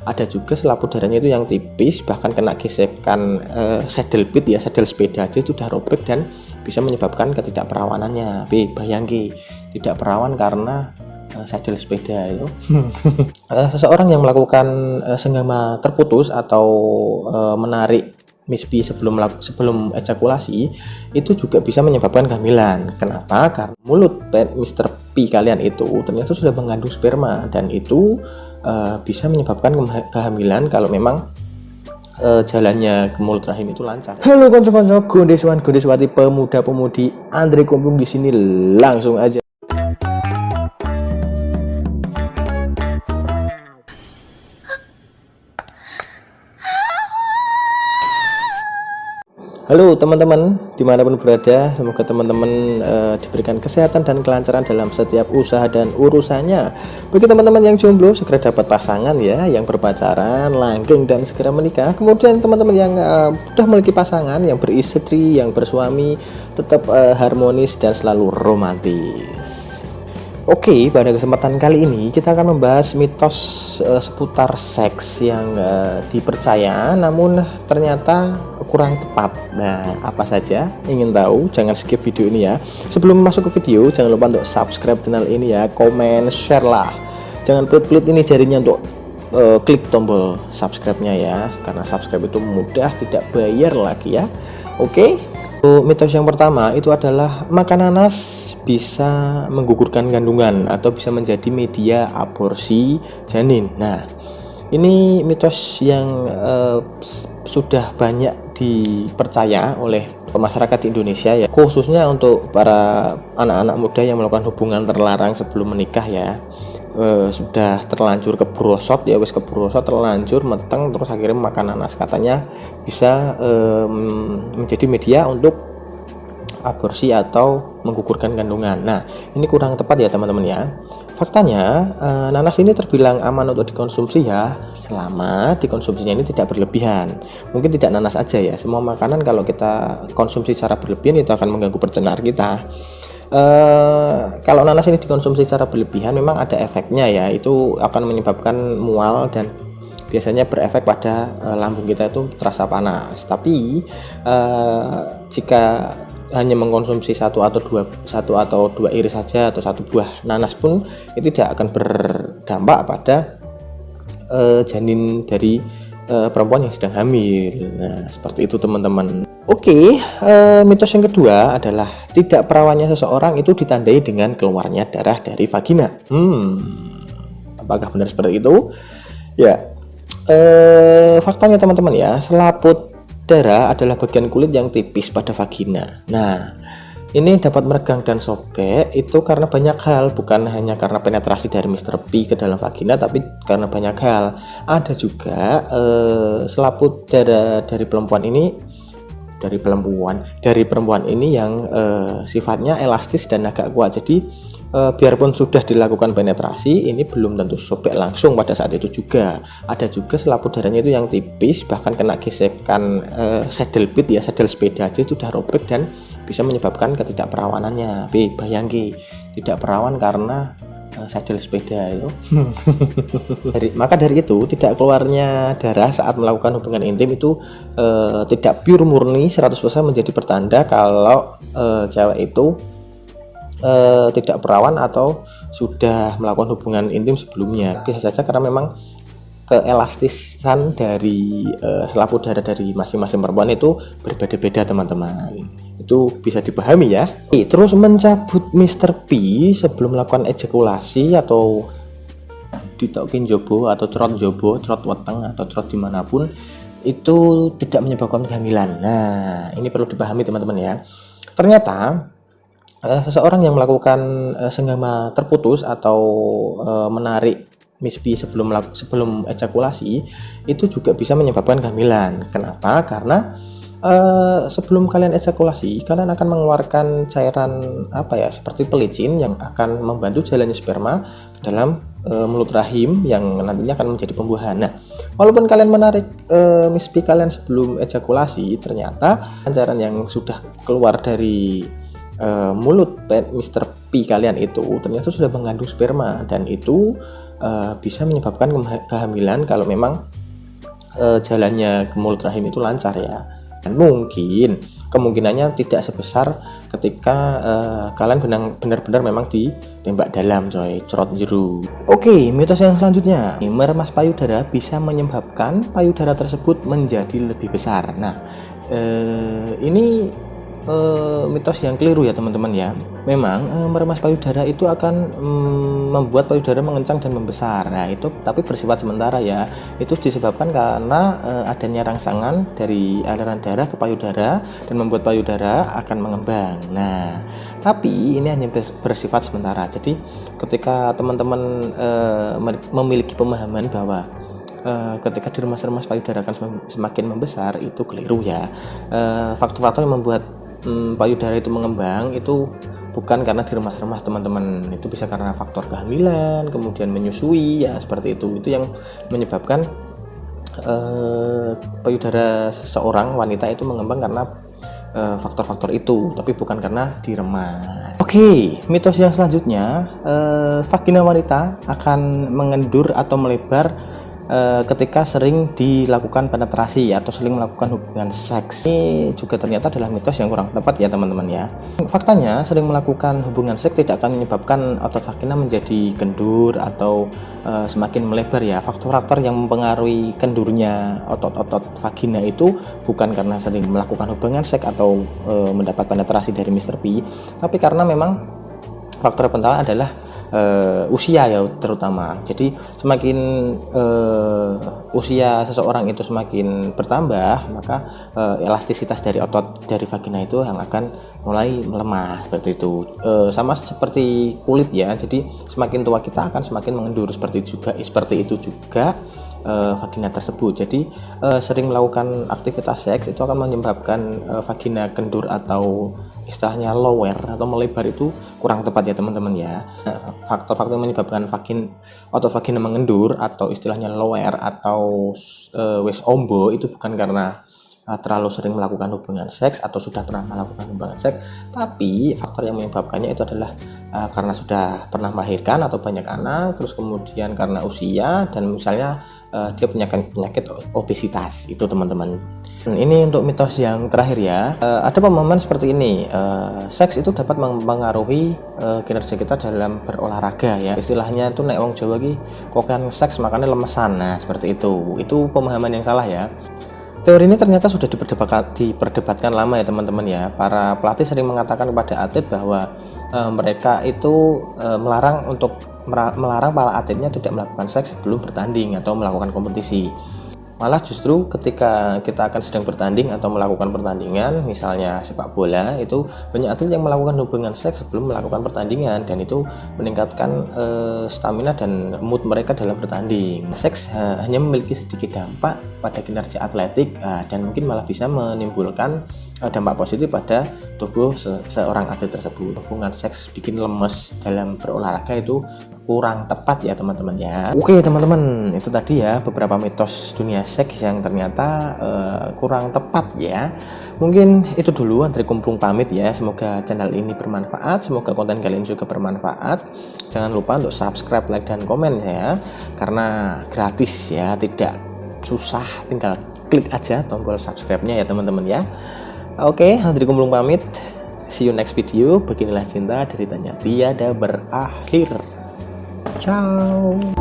Ada juga selaput darahnya itu yang tipis, bahkan kena gesekan saddle bit ya, saddle sepeda aja itu udah robek dan bisa menyebabkan ketidakperawanannya. Bayangki, tidak perawan karena saddle sepeda itu. Seseorang yang melakukan senggama terputus atau menarik mispi sebelum ejakulasi itu juga bisa menyebabkan kehamilan. Kenapa? Karena mulut Mr. P kalian itu ternyata sudah mengandung sperma dan itu bisa menyebabkan kehamilan kalau memang jalannya ke mulut rahim itu lancar. Halo konco-konco, gondeswan gondeswati, pemuda-pemudi, Andre Kumpung di sini, langsung aja. Halo teman-teman, dimanapun berada, semoga teman-teman diberikan kesehatan dan kelancaran dalam setiap usaha dan urusannya. Bagi teman-teman yang jomblo, segera dapat pasangan ya, yang berpacaran, langgeng dan segera menikah. Kemudian teman-teman yang sudah memiliki pasangan, yang beristri, yang bersuami, tetap harmonis dan selalu romantis. Oke, pada kesempatan kali ini kita akan membahas mitos seputar seks yang dipercaya namun ternyata kurang tepat. Nah, apa saja? Ingin tahu? Jangan skip video ini ya. Sebelum masuk ke video, jangan lupa untuk subscribe channel ini ya, komen, share lah. Jangan pelit-pelit ini jarinya untuk klik tombol subscribe-nya ya, karena subscribe itu mudah, tidak bayar lagi ya. Oke. Mitos yang pertama itu adalah makan nanas bisa menggugurkan kandungan atau bisa menjadi media aborsi janin. Nah, ini mitos yang sudah banyak dipercaya oleh masyarakat di Indonesia ya, khususnya untuk para anak-anak muda yang melakukan hubungan terlarang sebelum menikah ya. Sudah terlanjur kebrosot ya, wis kebrosot terlanjur meteng terus akhirnya makan nanas, katanya bisa menjadi media untuk aborsi atau menggugurkan kandungan. Nah, ini kurang tepat ya teman-teman ya. Faktanya nanas ini terbilang aman untuk dikonsumsi ya, selama dikonsumsinya ini tidak berlebihan. Mungkin tidak nanas aja ya, semua makanan kalau kita konsumsi secara berlebihan itu akan mengganggu pencernaan kita. Kalau nanas ini dikonsumsi secara berlebihan memang ada efeknya ya, itu akan menyebabkan mual dan biasanya berefek pada lambung kita itu terasa panas. Tapi jika hanya mengkonsumsi satu atau dua iris saja atau satu buah nanas pun itu tidak akan berdampak pada janin dari perempuan yang sedang hamil. Nah, seperti itu teman-teman. Oke, mitos yang kedua adalah tidak perawannya seseorang itu ditandai dengan keluarnya darah dari vagina. Apakah benar seperti itu? Ya, faktanya teman-teman ya, selaput darah adalah bagian kulit yang tipis pada vagina. Nah, ini dapat meregang dan sobek itu karena banyak hal, bukan hanya karena penetrasi dari Mr. P ke dalam vagina, tapi karena banyak hal. Ada juga selaput darah dari perempuan ini yang sifatnya elastis dan agak kuat. Jadi biarpun sudah dilakukan penetrasi, ini belum tentu sobek langsung pada saat itu juga. Ada juga selaput darahnya itu yang tipis, bahkan kena gesekan saddle bit ya, saddle sepeda aja itu udah robek dan bisa menyebabkan ketidakperawanannya. Bayangki, tidak perawan karena saddle sepeda itu. Maka dari itu tidak keluarnya darah saat melakukan hubungan intim itu tidak pure murni 100% menjadi pertanda kalau cewek itu tidak perawan atau sudah melakukan hubungan intim sebelumnya. Bisa saja karena memang keelastisan dari selaput darah dari masing-masing perempuan itu berbeda-beda teman-teman. Itu bisa dipahami ya. Terus mencabut Mr. P sebelum melakukan ejakulasi atau ditokin jobo atau cerot weteng atau cerot dimanapun itu tidak menyebabkan kehamilan. Nah, ini perlu dipahami teman-teman ya. Ternyata seseorang yang melakukan senggama terputus atau menarik mispi sebelum ejakulasi itu juga bisa menyebabkan kehamilan. Kenapa? Karena sebelum kalian ejakulasi, kalian akan mengeluarkan cairan seperti pelicin yang akan membantu jalannya sperma ke dalam mulut rahim yang nantinya akan menjadi pembuahan. Nah, walaupun kalian menarik mispi kalian sebelum ejakulasi, ternyata cairan yang sudah keluar dari mulut Mr. P kalian itu ternyata sudah mengandung sperma dan itu bisa menyebabkan kehamilan kalau memang jalannya ke mulut rahim itu lancar ya. Dan mungkin kemungkinannya tidak sebesar ketika kalian benar-benar memang ditembak dalam coy, cerot jeru. Oke, mitos yang selanjutnya, meremas payudara bisa menyebabkan payudara tersebut menjadi lebih besar. Nah, ini mitos yang keliru ya teman-teman ya. Memang meremas payudara itu akan membuat payudara mengencang dan membesar. Nah itu tapi bersifat sementara ya. Itu disebabkan karena adanya rangsangan dari aliran darah ke payudara dan membuat payudara akan mengembang. Nah tapi ini hanya bersifat sementara. Jadi ketika teman-teman memiliki pemahaman bahwa ketika diremas-remas payudara akan semakin membesar, itu keliru ya. Faktor-faktor yang membuat payudara itu mengembang itu bukan karena diremas-remas teman-teman. Itu bisa karena faktor kehamilan, kemudian menyusui ya, seperti itu yang menyebabkan payudara seseorang wanita itu mengembang karena faktor-faktor itu, tapi bukan karena diremas. Oke, mitos yang selanjutnya, vagina wanita akan mengendur atau melebar ketika sering dilakukan penetrasi atau sering melakukan hubungan seks. Ini juga ternyata adalah mitos yang kurang tepat ya teman-teman ya. Faktanya sering melakukan hubungan seks tidak akan menyebabkan otot vagina menjadi kendur atau semakin melebar ya. Faktor-faktor yang mempengaruhi kendurnya otot-otot vagina itu bukan karena sering melakukan hubungan seks atau mendapat penetrasi dari Mr. P, tapi karena memang faktor pertama adalah usia ya terutama. Jadi semakin usia seseorang itu semakin bertambah, maka elastisitas dari otot dari vagina itu yang akan mulai melemah seperti itu. Sama seperti kulit ya. Jadi semakin tua kita akan semakin mengendur seperti itu juga vagina tersebut. Jadi sering melakukan aktivitas seks itu akan menyebabkan vagina kendur atau istilahnya lower atau melebar itu kurang tepat ya teman-teman ya. Faktor-faktor yang menyebabkan otot vagina mengendur atau istilahnya lower atau wes ombo itu bukan karena terlalu sering melakukan hubungan seks atau sudah pernah melakukan hubungan seks, tapi faktor yang menyebabkannya itu adalah karena sudah pernah melahirkan atau banyak anak, terus kemudian karena usia, dan misalnya dia punya penyakit obesitas itu teman-teman. Ini untuk mitos yang terakhir ya. Ada pemahaman seperti ini, seks itu dapat mempengaruhi kinerja kita dalam berolahraga ya. Istilahnya itu nek wong Jawa ki kokan seks makanya lemesan. Nah seperti itu pemahaman yang salah ya. Teori ini ternyata sudah diperdebatkan lama ya teman-teman ya. Para pelatih sering mengatakan kepada atlet bahwa mereka itu melarang para atletnya tidak melakukan seks sebelum bertanding atau melakukan kompetisi. Malah justru ketika kita akan sedang bertanding atau melakukan pertandingan, misalnya sepak bola, itu banyak atlet yang melakukan hubungan seks sebelum melakukan pertandingan, dan itu meningkatkan stamina dan mood mereka dalam bertanding. Seks hanya memiliki sedikit dampak pada kinerja atletik dan mungkin malah bisa menimbulkan dampak positif pada tubuh seorang atlet tersebut. Hubungan seks bikin lemes dalam berolahraga itu kurang tepat ya teman-teman ya. Oke teman-teman, itu tadi ya beberapa mitos dunia seks yang ternyata kurang tepat ya. Mungkin itu dulu Andri Kumplung pamit ya. Semoga channel ini bermanfaat, semoga konten kalian juga bermanfaat. Jangan lupa untuk subscribe, like, dan komen ya, karena gratis ya, tidak susah, tinggal klik aja tombol subscribe-nya ya teman-teman ya. Oke, Andri Kumplung pamit. See you next video. Beginilah cinta deritanya tiada berakhir. Ciao.